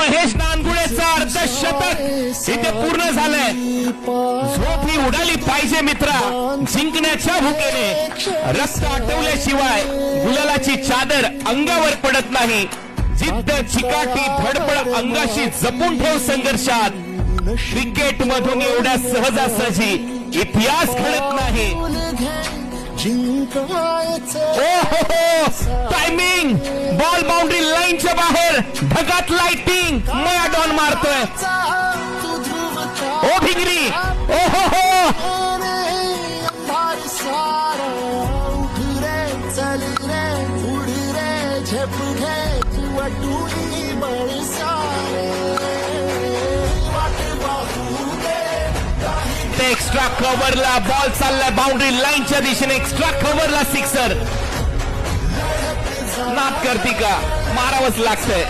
महेश नानगुडेचा अर्धशतक इथे पूर्ण झालंय. झोप ही उडाली पाहिजे मित्रा. जिंकण्याच्या भुकेने रक्त आटवल्याशिवाय गुलालाची चादर अंगावर पडत नाही. जिद्द, चिकाटी, धडपड अंगाशी जपून ठेव संघर्षात. क्रिकेट मधून एवढ्या सहजासहजी इतिहास घडत नाही. टायमिंग, बॉल बाउंड्री लाईनच्या बाहेर, ढगात लाइटिंग, मॅडॉन मारतोय. ओ भिंगरी, ओ हो एक्स्ट्रा कव्हरला बॉल चाललाय बाउंड्री लाईनच्या दिशेने. एक्स्ट्रा कव्हरला सिक्सर. नाद करती का? मारावंच लागतंय.